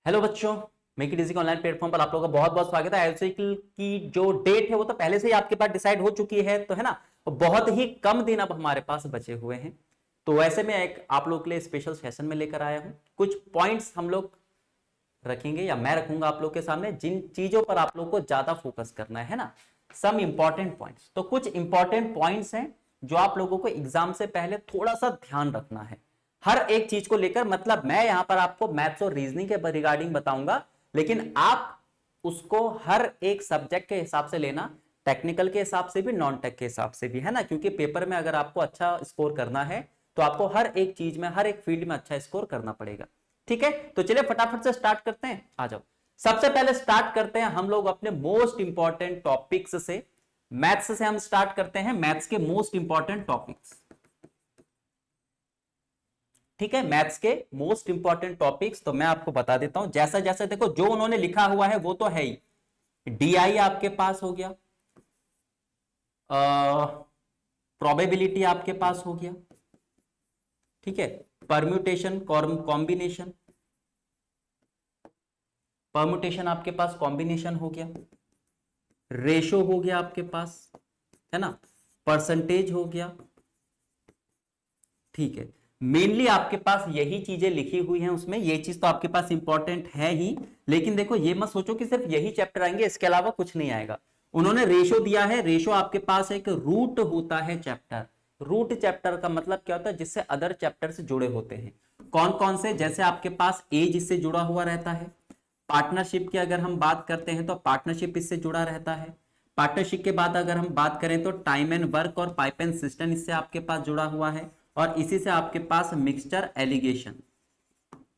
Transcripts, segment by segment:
Hello बच्चों, make it easy online platform पर आप लोगों का बहुत बहुत स्वागत है। आईएलटीएस की जो डेट है वो तो पहले से ही आपके पास डिसाइड हो चुकी है, तो है ना। बहुत ही कम दिन अब हमारे पास बचे हुए हैं, तो ऐसे में एक आप लोग के लिए स्पेशल सेशन में लेकर आया हूं। कुछ पॉइंट्स हम लोग रखेंगे या मैं रखूंगा आप लोग के सामने, जिन चीजों पर आप लोग को ज्यादा फोकस करना है ना। सम इंपॉर्टेंट पॉइंट्स, तो कुछ इंपॉर्टेंट पॉइंट्स हैं जो आप लोगों को एग्जाम से पहले थोड़ा सा ध्यान रखना है हर एक चीज को लेकर। मतलब मैं यहां पर आपको मैथ्स और रीजनिंग के रिगार्डिंग बताऊंगा, लेकिन आप उसको हर एक सब्जेक्ट के हिसाब से लेना, टेक्निकल के हिसाब से भी, नॉन टेक के हिसाब से भी, है ना। क्योंकि पेपर में अगर आपको अच्छा स्कोर करना है तो आपको हर एक चीज में, हर एक फील्ड में अच्छा स्कोर करना पड़ेगा। ठीक है, तो चलिए फटाफट से स्टार्ट करते हैं, आ जाओ। सबसे पहले स्टार्ट करते हैं हम लोग अपने मोस्ट इंपॉर्टेंट टॉपिक्स से। मैथ्स से हम स्टार्ट करते हैं, मैथ्स के मोस्ट इंपॉर्टेंट टॉपिक्स। ठीक है, मैथ्स के मोस्ट इंपॉर्टेंट टॉपिक्स तो मैं आपको बता देता हूं। जैसा जैसा देखो जो उन्होंने लिखा हुआ है वो तो है ही। डीआई आपके पास हो गया, प्रोबेबिलिटी आपके पास हो गया, ठीक है। परम्यूटेशन, कॉम्बिनेशन, परम्यूटेशन आपके पास कॉम्बिनेशन हो गया, रेशो हो गया आपके पास, है ना, परसेंटेज हो गया। ठीक है, मेनली आपके पास यही चीजें लिखी हुई हैं उसमें, ये चीज तो आपके पास इंपॉर्टेंट है ही। लेकिन देखो ये मत सोचो कि सिर्फ यही चैप्टर आएंगे, इसके अलावा कुछ नहीं आएगा। उन्होंने रेशो दिया है, रेशो आपके पास एक रूट होता है चैप्टर। रूट चैप्टर का मतलब क्या होता है, जिससे अदर चैप्टर से जुड़े होते हैं। कौन कौन से, जैसे आपके पास एज इससे जुड़ा हुआ रहता है। पार्टनरशिप की अगर हम बात करते हैं तो पार्टनरशिप इससे जुड़ा रहता है। पार्टनरशिप के बाद अगर हम बात करें तो टाइम एंड वर्क और पाइप एंड सिस्टम इससे आपके पास जुड़ा हुआ है। और इसी से आपके पास मिक्सचर एलिगेशन,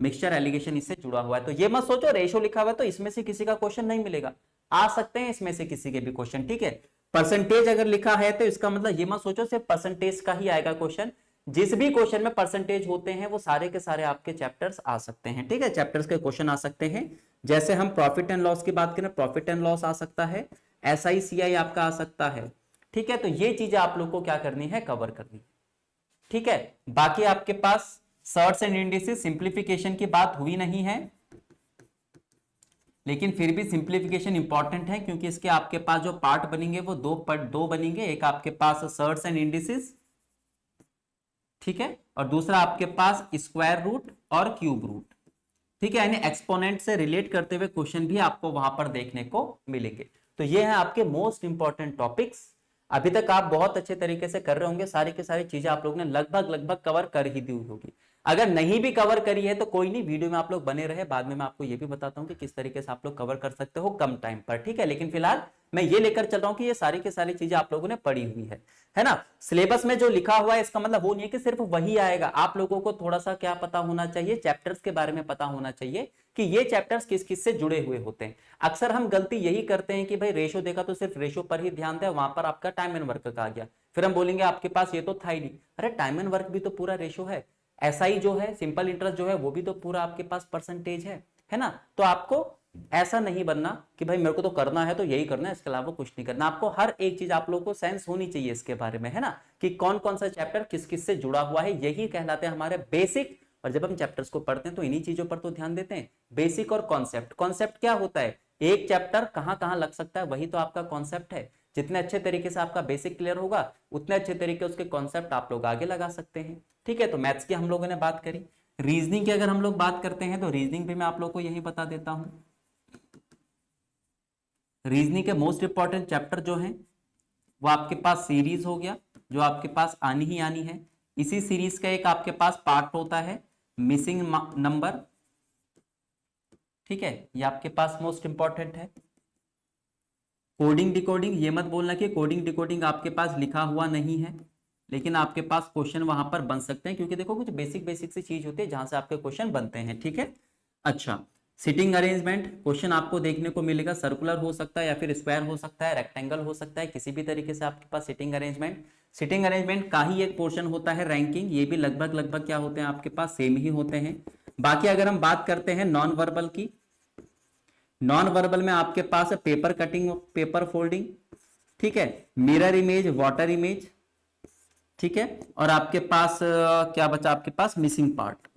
मिक्सचर एलिगेशन इससे जुड़ा हुआ है। तो ये मत सोचो रेशो लिखा हुआ है तो इसमें से किसी का क्वेश्चन नहीं मिलेगा, आ सकते हैं इसमें से किसी के भी क्वेश्चन। ठीक है, परसेंटेज अगर लिखा है तो इसका मतलब ये मत सोचो सिर्फ परसेंटेज का ही आएगा क्वेश्चन। जिस भी क्वेश्चन में परसेंटेज होते हैं वो सारे के सारे आपके चैप्टर्स आ सकते हैं। ठीक है, चैप्टर्स के क्वेश्चन आ सकते हैं। जैसे हम प्रॉफिट एंड लॉस की बात करें, प्रॉफिट एंड लॉस आ सकता है, SICI आपका आ सकता है। ठीक है, तो ये चीजें आप लोग को क्या करनी है, कवर करनी है। ठीक है, बाकी आपके पास सर्ट्स एंड इंडिसेस, सिंप्लीफिकेशन की बात हुई नहीं है, लेकिन फिर भी सिंप्लीफिकेशन इंपॉर्टेंट है क्योंकि इसके आपके पास जो पार्ट बनेंगे वो दो बनेंगे। एक आपके पास सर्ट्स एंड इंडिसेस, ठीक है, और दूसरा आपके पास स्क्वायर रूट और क्यूब रूट। ठीक है, यानी एक्सपोनेंट से रिलेट करते हुए क्वेश्चन भी आपको वहां पर देखने को मिलेंगे। तो ये है आपके मोस्ट इंपॉर्टेंट टॉपिक्स। अभी तक आप बहुत अच्छे तरीके से कर रहे होंगे, सारी की सारी चीजें आप लोगों ने लगभग लगभग कवर कर ही दी होगी। अगर नहीं भी कवर करी है तो कोई नहीं, वीडियो में आप लोग बने रहे, बाद में मैं आपको ये भी बताता हूं कि किस तरीके से आप लोग कवर कर सकते हो कम टाइम पर। ठीक है, लेकिन फिलहाल मैं ये लेकर चल रहा हूं कि ये सारी की सारी चीजें आप लोगों ने पढ़ी हुई है ना। सिलेबस में जो लिखा हुआ है इसका मतलब वो नहीं है कि सिर्फ वही आएगा। आप लोगों को थोड़ा सा क्या पता होना चाहिए, चैप्टर्स के बारे में पता होना चाहिए कि ये चैप्टर्स किस किस से जुड़े हुए होते हैं। अक्सर हम गलती यही करते हैं कि भाई रेशो देखा तो सिर्फ रेशो पर ही ध्यान दें, वहां पर आपका टाइम एंड वर्क का आ गया, फिर हम बोलेंगे आपके पास ये तो था ही नहीं। अरे टाइम एंड वर्क भी तो पूरा रेशो है, SI जो है, सिंपल इंटरेस्ट जो है, वो भी तो पूरा आपके पास परसेंटेज है ना। तो आपको ऐसा नहीं बनना कि भाई मेरे को तो करना है तो यही करना है, इसके अलावा कुछ नहीं करना। आपको हर एक चीज आप लोगों को सेंस होनी चाहिए इसके बारे में, है ना, कि कौन कौन सा चैप्टर किस किस से जुड़ा हुआ है। यही कहलाते हैं हमारे बेसिक। और जब हम चैप्टर्स को पढ़ते हैं तो इन्हीं चीजों पर तो ध्यान देते हैं, बेसिक और कॉन्सेप्ट। कॉन्सेप्ट क्या होता है, एक चैप्टर कहां कहां लग सकता है, वही तो आपका कॉन्सेप्ट है। जितने अच्छे तरीके से आपका बेसिक क्लियर होगा उतने अच्छे तरीके उसके कॉन्सेप्ट आप लोग आगे लगा सकते हैं। ठीक है, तो मैथ्स की हम लोगों ने बात करी। रीजनिंग की अगर हम लोग बात करते हैं तो रीजनिंग भी मैं आप लोग को यही बता देता हूं। रीजनिंग के मोस्ट इंपॉर्टेंट चैप्टर जो है वो आपके पास सीरीज हो गया, जो आपके पास आनी ही आनी है। इसी सीरीज का एक आपके पास पार्ट होता है मिसिंग नंबर। ठीक है, ये आपके पास मोस्ट इंपॉर्टेंट है। कोडिंग डिकोडिंग, ये मत बोलना कि कोडिंग डिकोडिंग आपके पास लिखा हुआ नहीं है, लेकिन आपके पास क्वेश्चन वहां पर बन सकते हैं, क्योंकि देखो कुछ बेसिक बेसिक सी चीज होती है जहां से आपके क्वेश्चन बनते हैं। ठीक है, अच्छा, सिटिंग अरेंजमेंट क्वेश्चन आपको देखने को मिलेगा, सर्कुलर हो सकता है या फिर स्क्वायर हो सकता है, रेक्टेंगल हो सकता है, किसी भी तरीके से आपके पास सिटिंग अरेंजमेंट। सिटिंग अरेंजमेंट का ही एक पोर्शन होता है रैंकिंग, ये भी लगभग लगभग क्या होते हैं आपके पास, सेम ही होते हैं। बाकी अगर हम बात करते हैं नॉन वर्बल की, नॉन वर्बल में आपके पास है पेपर कटिंग, पेपर फोल्डिंग, ठीक है, मिरर इमेज, वाटर इमेज, ठीक है, और आपके पास क्या बचा, आपके पास मिसिंग पार्ट।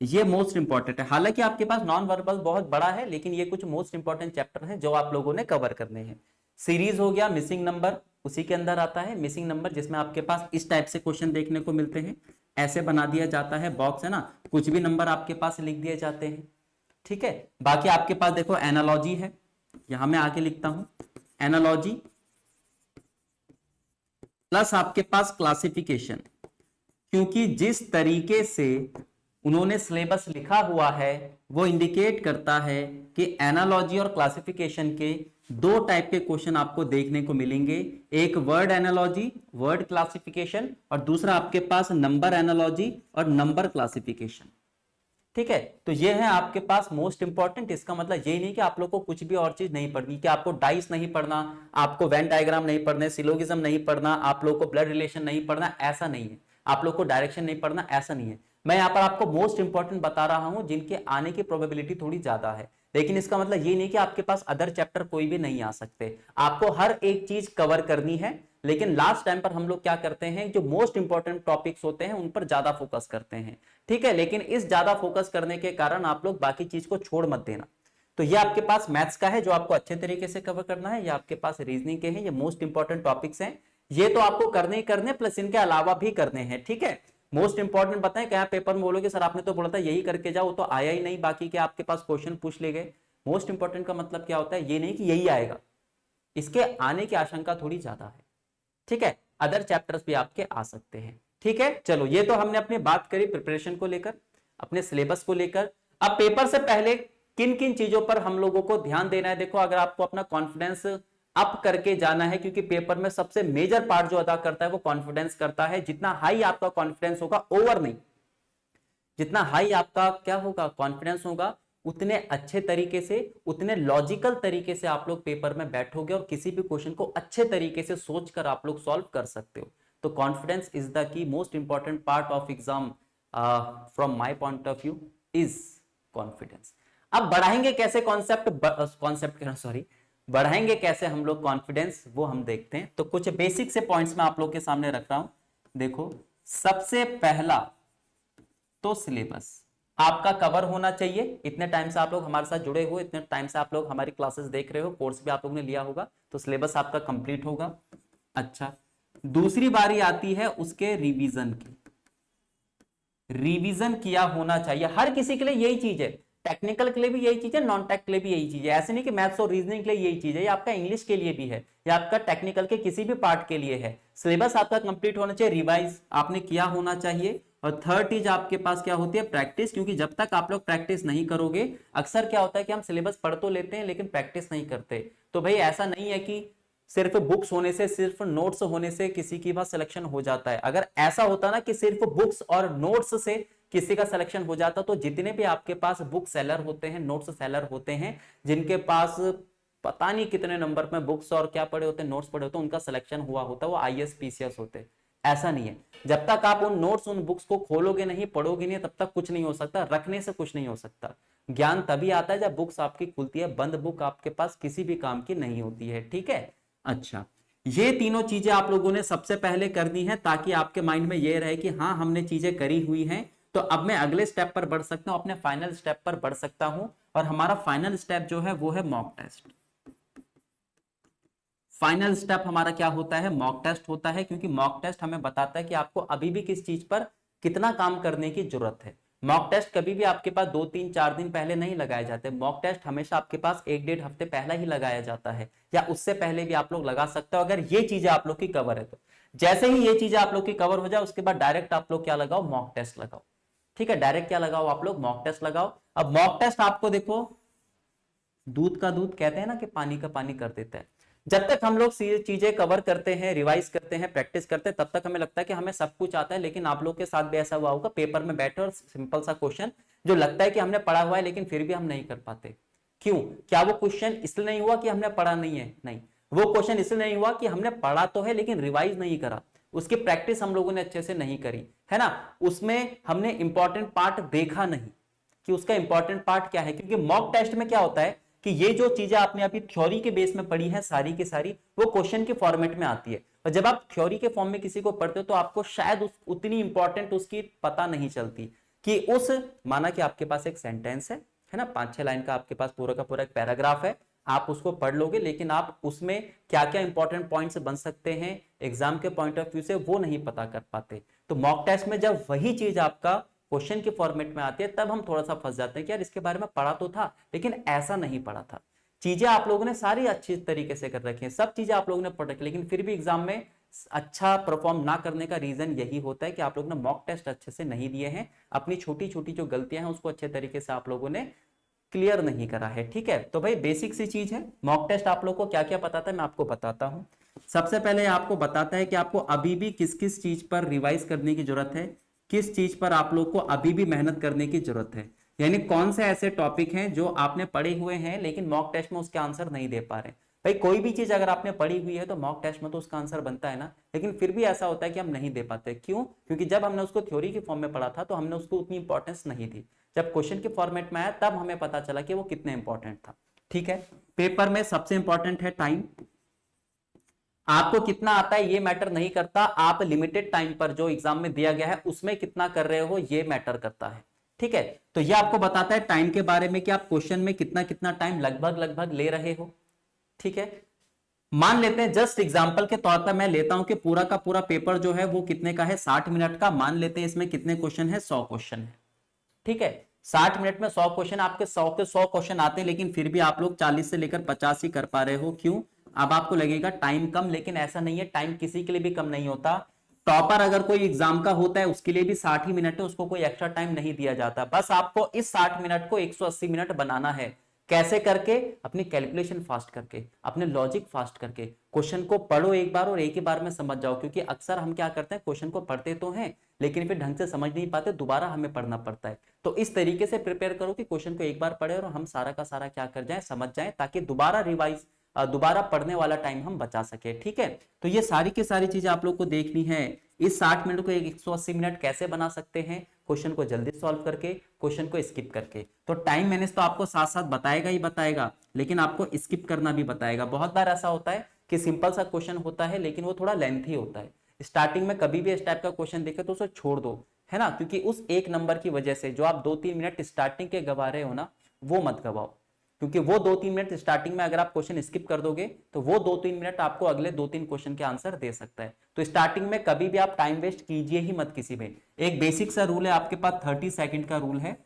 ये मोस्ट इंपॉर्टेंट है। हालांकि आपके पास नॉन वर्बल बहुत बड़ा है, लेकिन ये कुछ मोस्ट इंपॉर्टेंट चैप्टर हैं जो आप लोगों ने कवर करने हैं। सीरीज हो गया, मिसिंग नंबर उसी के अंदर आता है। मिसिंग नंबर जिसमें आपके पास इस टाइप से क्वेश्चन देखने को मिलते हैं, ऐसे बना दिया जाता है बॉक्स, है ना, कुछ भी नंबर आपके पास लिख दिए जाते हैं। ठीक है, बाकी आपके पास देखो एनालॉजी है, यहां मैं आगे लिखता हूं एनालॉजी, प्लस आपके पास क्लासिफिकेशन, क्योंकि जिस तरीके से उन्होंने सिलेबस लिखा हुआ है वो इंडिकेट करता है कि एनालॉजी और क्लासिफिकेशन के दो टाइप के क्वेश्चन आपको देखने को मिलेंगे। एक वर्ड एनालॉजी, वर्ड क्लासिफिकेशन, और दूसरा आपके पास नंबर एनालॉजी और नंबर क्लासिफिकेशन। ठीक है, तो ये है आपके पास मोस्ट इंपॉर्टेंट। इसका मतलब ये नहीं कि आप लोग को कुछ भी और चीज नहीं पढ़नी, कि आपको डाइस नहीं पढ़ना, आपको वेन डायग्राम नहीं पढ़ने, सिलोगिज्म नहीं पढ़ना, आप लोग को ब्लड रिलेशन नहीं पढ़ना, ऐसा नहीं है। आप लोग को डायरेक्शन नहीं पढ़ना, ऐसा नहीं है। मैं यहाँ पर आपको मोस्ट इंपॉर्टेंट बता रहा हूं जिनके आने की प्रोबेबिलिटी थोड़ी ज्यादा है, लेकिन इसका मतलब ये नहीं कि आपके पास अदर चैप्टर कोई भी नहीं आ सकते। आपको हर एक चीज कवर करनी है, लेकिन लास्ट टाइम पर हम लोग क्या करते हैं, जो मोस्ट इंपॉर्टेंट टॉपिक्स होते हैं उन पर ज्यादा फोकस करते हैं। ठीक है, लेकिन इस ज्यादा फोकस करने के कारण आप लोग बाकी चीज को छोड़ मत देना। तो ये आपके पास मैथ्स का है जो आपको अच्छे तरीके से कवर करना है, ये आपके पास रीजनिंग के हैं, ये मोस्ट इंपॉर्टेंट टॉपिक्स हैं। ये तो आपको करने ही करने, प्लस इनके अलावा भी करने हैं। ठीक है, मोस्ट इंपॉर्टेंट बताएं, क्या पेपर में बोलोगे सर आपने तो बोला था यही करके जाओ, तो आया ही नहीं, बाकी के आपके पास क्वेश्चन पूछ ले गए। मोस्ट इंपॉर्टेंट का मतलब क्या होता है, ये नहीं कि यही आएगा, इसके आने की आशंका थोड़ी ज्यादा है। ठीक है, अदर चैप्टर्स भी आपके आ सकते हैं। ठीक है, चलो ये तो हमने अपनी बात करी प्रिपरेशन को लेकर, अपने सिलेबस को लेकर। अब पेपर से पहले किन किन चीजों पर हम लोगों को ध्यान देना है। देखो, अगर आपको अपना कॉन्फिडेंस अप करके जाना है, क्योंकि पेपर में सबसे मेजर पार्ट जो अदा करता है वो कॉन्फिडेंस करता है। जितना हाई आपका कॉन्फिडेंस होगा, ओवर नहीं, जितना हाई आपका क्या होगा कॉन्फिडेंस होगा, उतने अच्छे तरीके से, उतने लॉजिकल तरीके से आप लोग पेपर में बैठोगे और किसी भी क्वेश्चन को अच्छे तरीके से सोचकर आप लोग सॉल्व कर सकते हो। तो confidence is the key most important part of exam from my point of view is confidence. अब बढ़ाएंगे कैसे बढ़ाएंगे कैसे हम लोग कॉन्फिडेंस, वो हम देखते हैं। तो कुछ बेसिक से पॉइंट्स मैं आप लोग के सामने रख रहा हूं। देखो, सबसे पहला तो सिलेबस आपका कवर होना चाहिए। इतने टाइम से आप लोग हमारे साथ जुड़े हुए, इतने टाइम से आप लोग हमारी क्लासेस देख रहे हो, कोर्स भी आप लोगों ने लिया होगा, तो सिलेबस आपका कंप्लीट होगा। अच्छा, दूसरी बारी आती है उसके रिवीजन की। रिवीजन किया होना चाहिए, हर किसी के लिए यही चीज है, टेक्निकल के लिए भी यही चीज है, नॉन टेक के लिए भी यही चीज है। ऐसे नहीं कि मैथ्स और रीजनिंग के लिए यही चीज है, ये आपका इंग्लिश के लिए भी है, या आपका टेक्निकल के किसी भी पार्ट के लिए है। सिलेबस आपका कंप्लीट होना चाहिए, रिवाइज आपने किया होना चाहिए। और थर्ड चीज आपके पास क्या होती है, प्रैक्टिस, क्योंकि जब तक आप लोग प्रैक्टिस नहीं करोगे, अक्सर क्या होता है कि हम सिलेबस पढ़ तो लेते हैं लेकिन प्रैक्टिस नहीं करते। तो भाई ऐसा नहीं है कि सिर्फ बुक्स होने से, सिर्फ नोट्स होने से किसी की बात सिलेक्शन हो जाता है। अगर ऐसा होता ना कि सिर्फ बुक्स और नोट्स से किसी का सिलेक्शन हो जाता, तो जितने भी आपके पास बुक सेलर होते हैं, नोट्स सेलर होते हैं, जिनके पास पता नहीं कितने नंबर में बुक्स और क्या पढ़े होते हैं, नोट्स पढ़े होते हैं, उनका सिलेक्शन हुआ होता है, वो आईएएस पीसीएस होते। ऐसा नहीं है, जब तक आप उन नोट्स, उन बुक्स को खोलोगे नहीं, पढ़ोगे नहीं, तब तक कुछ नहीं हो सकता। रखने से कुछ नहीं हो सकता। ज्ञान तभी आता है जब बुक्स आपकी खुलती है, बंद बुक आपके पास किसी भी काम की नहीं होती है। ठीक है, अच्छा, ये तीनों चीजें आप लोगों ने सबसे पहले करनी है, ताकि आपके माइंड में ये रहे कि हाँ हमने चीजें करी हुई हैं, तो अब मैं अगले स्टेप पर बढ़ सकता हूं, अपने फाइनल स्टेप पर बढ़ सकता हूं। और हमारा फाइनल स्टेप जो है वो है मॉक टेस्ट। फाइनल स्टेप हमारा क्या होता है, मॉक टेस्ट होता है, क्योंकि मॉक टेस्ट हमें बताता है कि आपको अभी भी किस चीज पर कितना काम करने की जरूरत है। मॉक टेस्ट कभी भी आपके पास 2-3-4 दिन पहले नहीं लगाए जाते। मॉक टेस्ट हमेशा आपके पास 1-1.5 हफ्ते पहले ही लगाया जाता है, या उससे पहले भी आप लोग लगा सकते हो, अगर ये चीजें आप लोग की कवर है तो। जैसे ही ये चीजें आप लोग की कवर हो जाए, उसके बाद डायरेक्ट आप लोग क्या लगाओ, मॉक टेस्ट लगाओ। ठीक है, डायरेक्ट क्या लगाओ आप लोग, मॉक टेस्ट लगाओ। अब मॉक टेस्ट आपको देखो, दूध का दूध कहते हैं ना कि पानी का पानी कर देता है। जब तक हम लोग चीजें कवर करते हैं, रिवाइज करते हैं, प्रैक्टिस करते हैं, तब तक हमें लगता है कि हमें सब कुछ आता है। लेकिन आप लोग के साथ भी ऐसा हुआ होगा, पेपर में बैठे और सिंपल सा क्वेश्चन जो लगता है कि हमने पढ़ा हुआ है, लेकिन फिर भी हम नहीं कर पाते। क्यों? क्या वो क्वेश्चन इसलिए नहीं हुआ कि हमने पढ़ा नहीं है? नहीं, वो क्वेश्चन इसलिए नहीं हुआ कि हमने पढ़ा तो है लेकिन रिवाइज नहीं करा, उसकी प्रैक्टिस हम लोगों ने अच्छे से नहीं करी, है ना। उसमें हमने इंपॉर्टेंट पार्ट देखा नहीं कि उसका इंपॉर्टेंट पार्ट क्या है। क्योंकि मॉक टेस्ट में क्या होता है कि ये जो चीजें आपने अभी थ्योरी के बेस में पढ़ी है सारी की सारी, वो क्वेश्चन के फॉर्मेट में आती है। और जब आप थ्योरी के फॉर्म में किसी को पढ़ते हो तो आपको शायद उतनी इंपॉर्टेंट उसकी पता नहीं चलती। कि उस, माना कि आपके पास एक सेंटेंस है ना, 5-6 लाइन का आपके पास पूरा का पूरा एक पैराग्राफ है, आप उसको पढ़ लोगे, लेकिन आप उसमें क्या क्या इंपॉर्टेंट पॉइंट्स बन सकते हैं एग्जाम के पॉइंट ऑफ व्यू से वो नहीं पता कर पाते। तो मॉक टेस्ट में जब वही चीज आपका क्वेश्चन के फॉर्मेट में आती है तब हम थोड़ा सा फंस जाते हैं कि यार इसके बारे में पढ़ा तो था लेकिन ऐसा नहीं पढ़ा था। चीजें आप लोगों ने सारी अच्छी तरीके से कर रखी हैं, सब चीजें आप लोगों ने पढ़ रखी, लेकिन फिर भी एग्जाम में अच्छा परफॉर्म ना करने का रीजन यही होता है कि आप लोगों ने मॉक टेस्ट अच्छे से नहीं दिए हैं, अपनी छोटी छोटी जो गलतियां हैं उसको अच्छे तरीके से आप लोगों ने क्लियर नहीं करा है। ठीक है, तो भाई बेसिक सी चीज है मॉक टेस्ट। आप लोग को क्या क्या बताता है मैं आपको बताता हूं। सबसे पहले आपको बताता है कि आपको अभी भी किस किस चीज पर रिवाइज करने की जरूरत है, किस चीज पर आप लोग को अभी भी मेहनत करने की जरूरत है, यानी कौन से ऐसे टॉपिक हैं जो आपने पढ़े हुए हैं लेकिन मॉक टेस्ट में उसके आंसर नहीं दे पा रहे। भाई कोई भी चीज अगर आपने पढ़ी हुई है तो मॉक टेस्ट में तो उसका आंसर बनता है ना, लेकिन फिर भी ऐसा होता है कि हम नहीं दे पाते। क्यों? क्योंकि जब हमने उसको थ्योरी के फॉर्म में पढ़ा था तो हमने उसको उतनी इंपॉर्टेंस नहीं दी, जब क्वेश्चन के फॉर्मेट में आया तब हमें पता चला कि वो कितने इंपॉर्टेंट था। ठीक है, पेपर में सबसे इंपॉर्टेंट है टाइम। आपको कितना आता है ये मैटर नहीं करता, आप लिमिटेड टाइम पर जो एग्जाम में दिया गया है उसमें कितना कर रहे हो ये मैटर करता है। ठीक है, तो ये आपको बताता है टाइम के बारे में कि आप क्वेश्चन में कितना कितना टाइम लगभग लगभग ले रहे हो। ठीक है, मान लेते हैं जस्ट एग्जांपल के तौर पर मैं लेता हूं कि पूरा का पूरा पेपर जो है वो कितने का है, 60 मिनट का। मान लेते हैं इसमें कितने क्वेश्चन है, 100 क्वेश्चन है। ठीक है, 60 मिनट में 100 क्वेश्चन, आपके 100 के 100 क्वेश्चन आते हैं लेकिन फिर भी आप लोग 40 से लेकर 50 ही कर पा रहे हो। क्यों? अब आपको लगेगा टाइम कम, लेकिन ऐसा नहीं है, टाइम किसी के लिए भी कम नहीं होता। टॉपर अगर कोई एग्जाम का होता है उसके लिए भी 60 ही मिनट है, उसको कोई एक्स्ट्रा टाइम नहीं दिया जाता। बस आपको इस 60 मिनट को 180 मिनट बनाना है। कैसे करके? अपनी कैलकुलेशन फास्ट करके, अपने लॉजिक फास्ट करके। क्वेश्चन को पढ़ो एक बार और एक ही बार में समझ जाओ, क्योंकि अक्सर हम क्या करते हैं, क्वेश्चन को पढ़ते तो हैं लेकिन फिर ढंग से समझ नहीं पाते, दोबारा हमें पढ़ना पड़ता है। तो इस तरीके से प्रिपेयर करो कि क्वेश्चन को एक बार पढ़े और हम सारा का सारा क्या कर जाए, समझ जाए, ताकि दोबारा पढ़ने वाला टाइम हम बचा सके। ठीक है, तो ये सारी की सारी चीजें आप लोग को देखनी है। इस 60 मिनट को 180 मिनट कैसे बना सकते हैं, क्वेश्चन को जल्दी सॉल्व करके, क्वेश्चन को स्किप करके। तो टाइम मैनेज तो आपको साथ साथ बताएगा ही बताएगा, लेकिन आपको स्किप करना भी बताएगा। बहुत बार ऐसा होता है कि सिंपल सा क्वेश्चन होता है लेकिन वो थोड़ा लेंथी होता है। स्टार्टिंग में कभी भी इस टाइप का क्वेश्चन देखे तो उसे छोड़ दो, है ना, क्योंकि उस एक नंबर की वजह से जो आप 2-3 मिनट स्टार्टिंग के गवा रहे हो ना, वो मत गवाओ। क्योंकि वो 2-3 मिनट स्टार्टिंग में अगर आप क्वेश्चन स्किप कर दोगे तो वो 2-3 मिनट आपको अगले 2-3 क्वेश्चन के आंसर दे सकता है। तो स्टार्टिंग में कभी भी आप टाइम वेस्ट कीजिए ही मत किसी में। एक बेसिक सा रूल है आपके पास, 30 सेकंड का रूल है।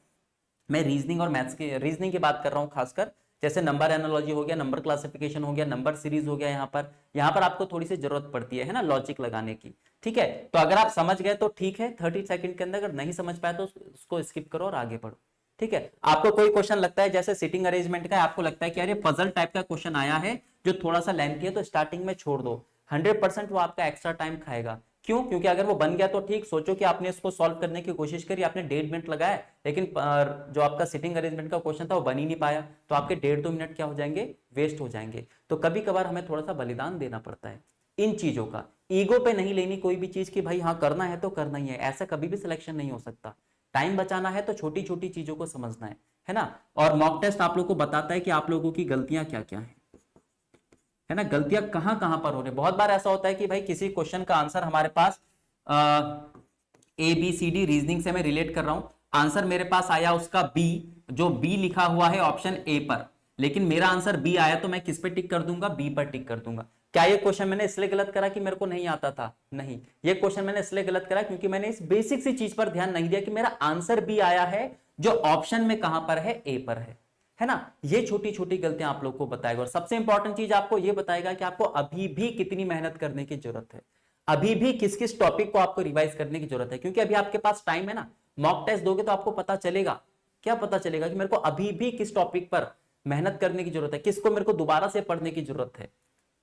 मैं रीजनिंग और मैथ्स की रीजनिंग की बात कर रहा हूं खासकर, जैसे नंबर एनालॉजी हो गया, नंबर क्लासिफिकेशन हो गया, नंबर सीरीज हो गया। यहाँ पर आपको थोड़ी सी जरूरत पड़ती है ना, लॉजिक लगाने की। ठीक है, तो अगर आप समझ गए तो ठीक है, 30 सेकंड के अंदर। अगर नहीं समझ पाए तो उसको स्किप करो और आगे बढ़ो। ठीक है, आपको कोई क्वेश्चन लगता है जैसे सिटिंग अरेंजमेंट का, आपको लगता है कि अरे पजल टाइप का क्वेश्चन आया है जो थोड़ा सा लेंथी है, तो स्टार्टिंग में छोड़ दो। 100% वो आपका एक्स्ट्रा टाइम खाएगा। क्यों? क्योंकि अगर वो बन गया तो ठीक, सोचो कि आपने इसको सॉल्व करने की कोशिश करी, आपने 1.5 मिनट लगाया, लेकिन जो आपका सिटिंग अरेंजमेंट का क्वेश्चन था वो बन ही नहीं पाया, तो आपके 1.5-2 मिनट क्या हो जाएंगे, वेस्ट हो जाएंगे। तो कभी कभार हमें थोड़ा सा बलिदान देना पड़ता है इन चीजों का। ईगो पे नहीं लेनी कोई भी चीज कि भाई हाँ करना है तो करना ही है, ऐसा कभी भी सिलेक्शन नहीं हो सकता। टाइम बचाना है तो छोटी छोटी चीजों को समझना है ना। और मॉक टेस्ट आप लोग को बताता है कि आप लोगों की गलतियां क्या क्या है ना, गलतियां कहां कहां पर हो रही है। बहुत बार ऐसा होता है कि भाई किसी क्वेश्चन का आंसर हमारे पास ABCD रीजनिंग से मैं रिलेट कर रहा हूं, आंसर मेरे पास आया उसका बी, जो बी लिखा हुआ है ऑप्शन ए पर, लेकिन मेरा आंसर बी आया तो मैं किस पे टिक कर दूंगा, बी पर टिक कर दूंगा। क्या ये क्वेश्चन मैंने इसलिए गलत करा कि मेरे को नहीं आता था? नहीं, ये क्वेश्चन मैंने इसलिए गलत करा क्योंकि मैंने इस बेसिक सी चीज पर ध्यान नहीं दिया कि मेरा आंसर बी आया है जो ऑप्शन में कहां पर है, ए पर है ना। ये छोटी छोटी गलतियां आप लोग को बताएगा। और सबसे इंपॉर्टेंट चीज आपको ये बताएगा कि आपको अभी भी कितनी मेहनत करने की जरूरत है, अभी भी किस किस टॉपिक को आपको रिवाइज करने की जरूरत है। क्योंकि अभी आपके पास टाइम है ना, मॉक टेस्ट दोगे तो आपको पता चलेगा, क्या पता चलेगा कि मेरे को अभी भी किस टॉपिक पर मेहनत करने की जरूरत है, किसको मेरे को दोबारा से पढ़ने की जरूरत है।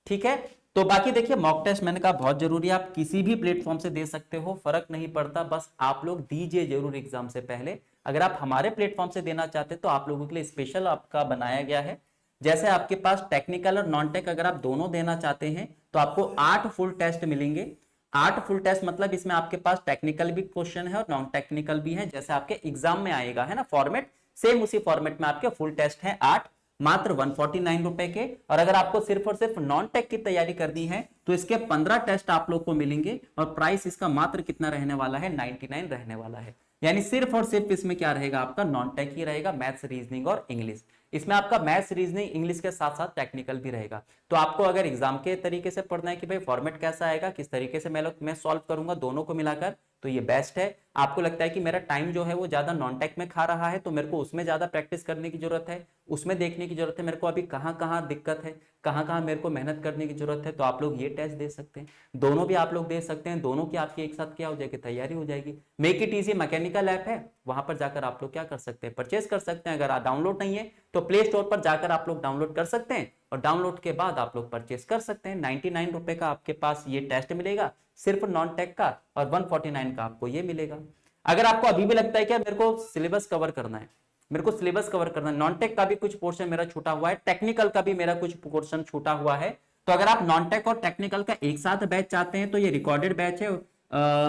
ठीक है, तो बाकी देखिए मॉक टेस्ट मैंने कहा बहुत जरूरी है, आप किसी भी प्लेटफॉर्म से दे सकते हो, फर्क नहीं पड़ता, बस आप लोग दीजिए जरूर एग्जाम से पहले। अगर आप हमारे प्लेटफॉर्म से देना चाहते हैं तो आप लोगों के लिए स्पेशल आपका बनाया गया है। जैसे आपके पास टेक्निकल और नॉन टेक अगर आप दोनों देना चाहते हैं तो आपको 8 फुल टेस्ट मिलेंगे। 8 फुल टेस्ट मतलब इसमें आपके पास टेक्निकल भी क्वेश्चन है और नॉन टेक्निकल भी है, जैसे आपके एग्जाम में आएगा, है ना, फॉर्मेट सेम उसी फॉर्मेट में आपके फुल टेस्ट है 8, मात्र 149 रुपए के। और अगर आपको सिर्फ और सिर्फ नॉन टेक की तैयारी करनी है तो इसके 15 टेस्ट आप लोग को मिलेंगे और प्राइस इसका मात्र कितना रहने वाला है, 99 रहने वाला है। यानी सिर्फ और सिर्फ इसमें क्या रहेगा आपका नॉन टेक ही रहेगा, मैथ्स रीजनिंग और इंग्लिश। इसमें आपका मैथ्स रीजनिंग इंग्लिश के साथ साथ टेक्निकल भी रहेगा। तो आपको अगर एग्जाम के तरीके से पढ़ना है कि भाई फॉर्मेट कैसा आएगा, किस तरीके से मैं सॉल्व करूंगा दोनों को मिलाकर, तो ये बेस्ट है। आपको लगता है कि मेरा टाइम जो है वो ज्यादा नॉन टेक में खा रहा है, तो मेरे को उसमें ज्यादा प्रैक्टिस करने की जरूरत है, उसमें देखने की जरूरत है मेरे को अभी कहाँ कहाँ दिक्कत है, कहाँ कहाँ मेरे को मेहनत करने की जरूरत है, तो आप लोग ये टेस्ट दे सकते हैं, दोनों भी आप लोग दे सकते हैं। दोनों की आपकी एक साथ क्या हो जाएगी, तैयारी हो जाएगी। Make it easy mechanical app है, वहां पर जाकर आप लोग क्या कर सकते हैं, परचेज कर सकते हैं। अगर डाउनलोड नहीं है तो प्ले स्टोर पर जाकर आप लोग डाउनलोड कर सकते हैं, और डाउनलोड के बाद आप लोग परचेस कर सकते हैं। 99 रुपए का आपके पास ये टेस्ट मिलेगा सिर्फ नॉन टेक का, और 149 का आपको ये मिलेगा। अगर आपको अभी भी लगता है कि मेरे को सिलेबस कवर करना है, मेरे को सिलेबस कवर करना है, नॉन टेक का भी कुछ पोर्शन मेरा छूटा हुआ है, टेक्निकल का भी मेरा कुछ पोर्शन छूटा हुआ है, तो अगर आप नॉन टेक और टेक्निकल का एक साथ बैच चाहते हैं तो ये रिकॉर्डेड बैच है,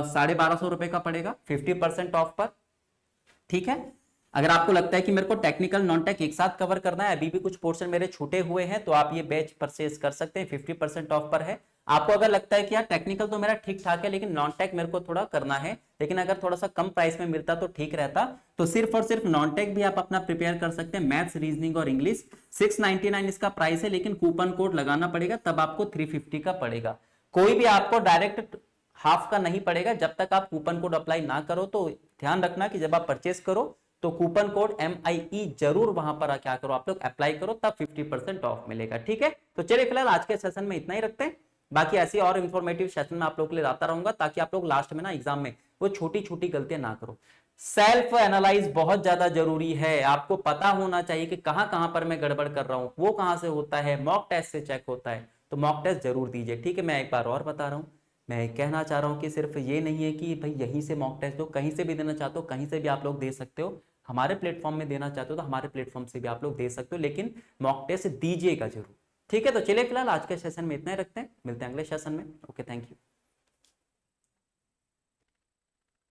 1250 रुपए का पड़ेगा 50% ऑफ पर। ठीक है, अगर आपको लगता है कि मेरे को टेक्निकल नॉन टेक एक साथ कवर करना है, अभी भी कुछ पोर्शन मेरे छूटे हुए हैं, तो आप ये बैच परचेज कर सकते हैं, 50% ऑफ पर है। आपको अगर लगता है कि यार टेक्निकल तो मेरा ठीक ठाक है लेकिन नॉन टेक मेरे को थोड़ा करना है, लेकिन अगर थोड़ा सा कम प्राइस में मिलता तो ठीक रहता, तो सिर्फ और सिर्फ नॉन टेक भी आप अपना प्रिपेयर कर सकते हैं, मैथ्स रीजनिंग और इंग्लिश। 699 इसका प्राइस है, लेकिन कूपन कोड लगाना पड़ेगा, तब आपको 350 का पड़ेगा। कोई भी आपको डायरेक्ट हाफ का नहीं पड़ेगा जब तक आप कूपन कोड अप्लाई ना करो। तो ध्यान रखना कि जब आप परचेस करो तो कूपन कोड MIE जरूर वहां पर क्या करो, आप लोग अप्लाई करो, तब 50% ऑफ मिलेगा। ठीक है, तो चलिए फिलहाल आज के सेशन में इतना ही रखते हैं, बाकी ऐसी और इंफॉर्मेटिव सेशन में आप लोग के लिए लाता रहूंगा, ताकि आप लोग लास्ट में ना एग्जाम में वो छोटी छोटी गलतियां ना करो। सेल्फ एनालाइज बहुत ज्यादा जरूरी है, आपको पता होना चाहिए कि कहां कहां पर मैं गड़बड़ कर रहा हूं, वो कहां से होता है, मॉक टेस्ट से चेक होता है, तो मॉक टेस्ट जरूर दीजिए। ठीक है, मैं एक बार और बता रहा हूं, मैं कहना चाह रहा हूं कि सिर्फ ये नहीं है कि भाई यहीं से मॉक टेस्ट दो, कहीं से भी देना चाहते हो कहीं से भी आप लोग दे सकते हो, हमारे प्लेटफॉर्म में देना चाहते हो तो हमारे प्लेटफॉर्म से भी आप लोग दे सकते हो, लेकिन मॉक टेस्ट दीजिएगा जरूर। ठीक है, तो चलिए फिलहाल आज के सेशन में इतना ही रखते हैं, मिलते हैं अगले सेशन में। Okay, thank you.